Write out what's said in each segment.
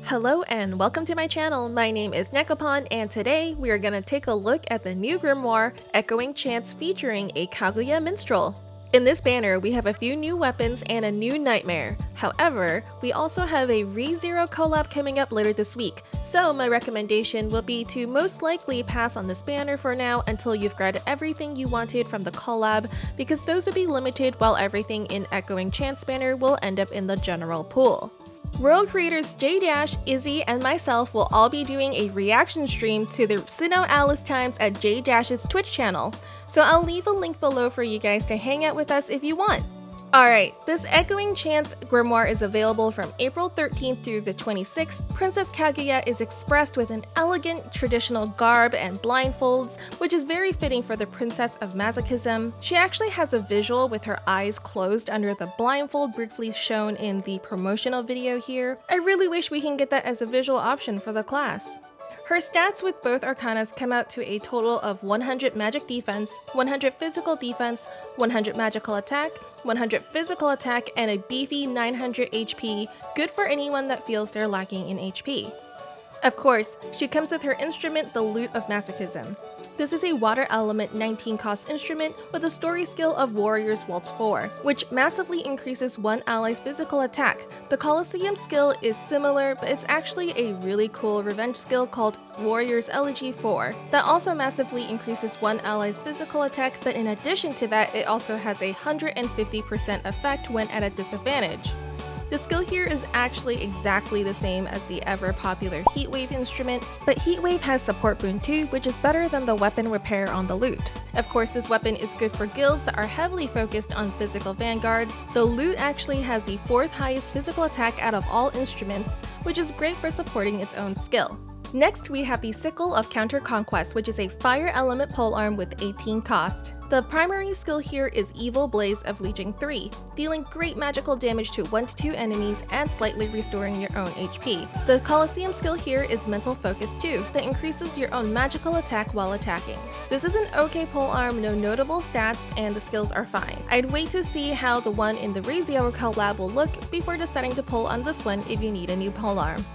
Hello and welcome to my channel. My name is Nekopon and today we are going to take a look at the new Grimoire, Echoing Chants featuring a Kaguya Minstrel. In this banner, we have a few new weapons and a new nightmare. However, we also have a ReZero collab coming up later this week, so my recommendation will be to most likely pass on this banner for now until you've grabbed everything you wanted from the collab, because those will be limited while everything in Echoing Chants banner will end up in the general pool. World creators J-Dash, Izzy, and myself will all be doing a reaction stream to the SINoALICE times at J-Dash's Twitch channel, so I'll leave a link below for you guys to hang out with us if you want. Alright, this Echoing Chants Grimoire is available from April 13th through the 26th. Princess Kaguya is expressed with an elegant traditional garb and blindfolds, which is very fitting for the princess of Masochism. She actually has a visual with her eyes closed under the blindfold briefly shown in the promotional video here. I really wish we can get that as a visual option for the class. Her stats with both arcanas come out to a total of 100 magic defense, 100 physical defense, 100 magical attack, 100 physical attack, and a beefy 900 HP, good for anyone that feels they're lacking in HP. Of course, she comes with her instrument, the Lute of Masochism. This is a water element 19 cost instrument with a story skill of Warrior's Waltz 4, which massively increases one ally's physical attack. The Colosseum skill is similar, but it's actually a really cool revenge skill called Warrior's Elegy 4 that also massively increases one ally's physical attack, but in addition to that, it also has a 150% effect when at a disadvantage. The skill here is actually exactly the same as the ever popular Heatwave instrument, but Heatwave has support boon too, which is better than the weapon repair on the Lute. Of course, this weapon is good for guilds that are heavily focused on physical vanguards. The Lute actually has the 4th highest physical attack out of all instruments, which is great for supporting its own skill. Next, we have the Sickle of Conquest, which is a fire element polearm with 18 cost. The primary skill here is Evil Blaze of Legion 3, dealing great magical damage to 1 to 2 enemies and slightly restoring your own HP. The Colosseum skill here is Mental Focus 2, that increases your own magical attack while attacking. This is an okay polearm, no notable stats, and the skills are fine. I'd wait to see how the one in the ReZero collab will look before deciding to pull on this one if you need a new polearm.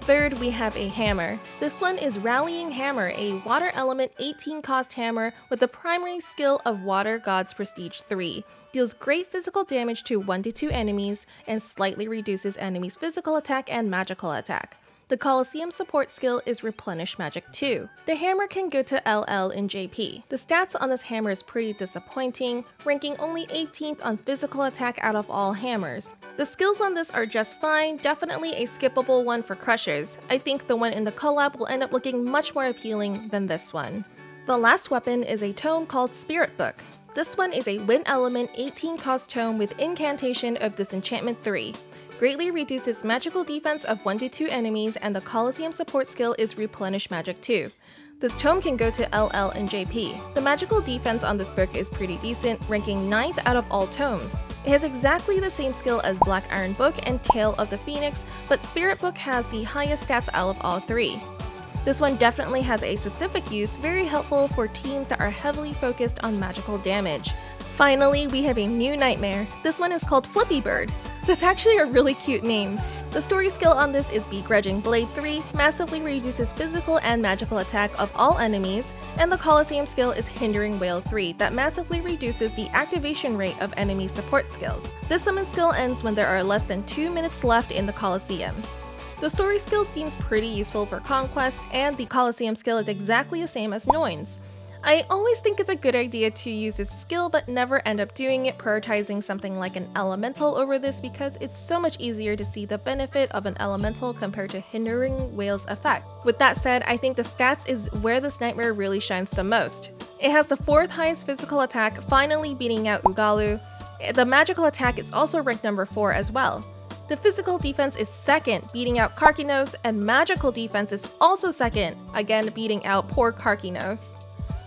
Third, we have a hammer. This one is Rallying Hammer, a water element 18 cost hammer with the primary skill of Water God's Prestige 3. Deals great physical damage to 1 to 2 enemies and slightly reduces enemies' physical attack and magical attack. The Colosseum support skill is Replenish Magic 2. The hammer can go to LL in JP. The stats on this hammer is pretty disappointing, ranking only 18th on physical attack out of all hammers. The skills on this are just fine, definitely a skippable one for crushers. I think the one in the collab will end up looking much more appealing than this one. The last weapon is a tome called Spirit Book. This one is a wind element 18 cost tome with Incantation of Disenchantment 3. Greatly reduces magical defense of 1 to 2 enemies, and the Colosseum support skill is Replenish Magic 2. This tome can go to LL and JP. The magical defense on this book is pretty decent, ranking 9th out of all tomes. It has exactly the same skill as Black Iron Book and Tale of the Phoenix, but Spirit Book has the highest stats out of all 3. This one definitely has a specific use, very helpful for teams that are heavily focused on magical damage. Finally, we have a new nightmare. This one is called Flippy Bird. That's actually a really cute name. The story skill on this is Begrudging Blade 3, massively reduces physical and magical attack of all enemies, and the Colosseum skill is Hindering Whale 3, that massively reduces the activation rate of enemy support skills. This summon skill ends when there are less than 2 minutes left in the Colosseum. The story skill seems pretty useful for Conquest, and the Colosseum skill is exactly the same as Noin's. I always think it's a good idea to use this skill but never end up doing it, prioritizing something like an elemental over this because it's so much easier to see the benefit of an elemental compared to Hindering Whale's effect. With that said, I think the stats is where this nightmare really shines the most. It has the 4th highest physical attack, finally beating out Ugalu. The magical attack is also ranked number 4 as well. The physical defense is 2nd, beating out Karkinos, and magical defense is also 2nd, again beating out poor Karkinos.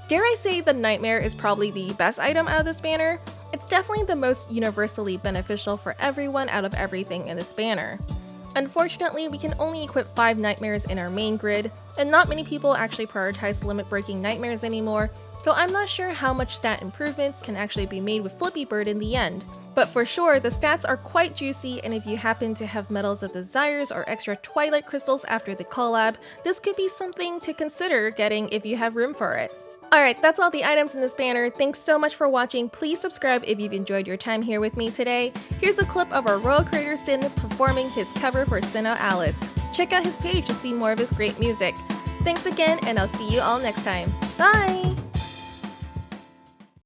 Dare I say the nightmare is probably the best item out of this banner? It's definitely the most universally beneficial for everyone out of everything in this banner. Unfortunately, we can only equip 5 nightmares in our main grid, and not many people actually prioritize limit-breaking nightmares anymore, so I'm not sure how much stat improvements can actually be made with Flippy Bird in the end. But for sure, the stats are quite juicy, and if you happen to have Medals of Desires or extra Twilight Crystals after the collab, this could be something to consider getting if you have room for it. Alright, that's all the items in this banner. Thanks so much for watching. Please subscribe if you've enjoyed your time here with me today. Here's a clip of our royal creator Sin performing his cover for SINoALICE. Check out his page to see more of his great music. Thanks again, and I'll see you all next time. Bye!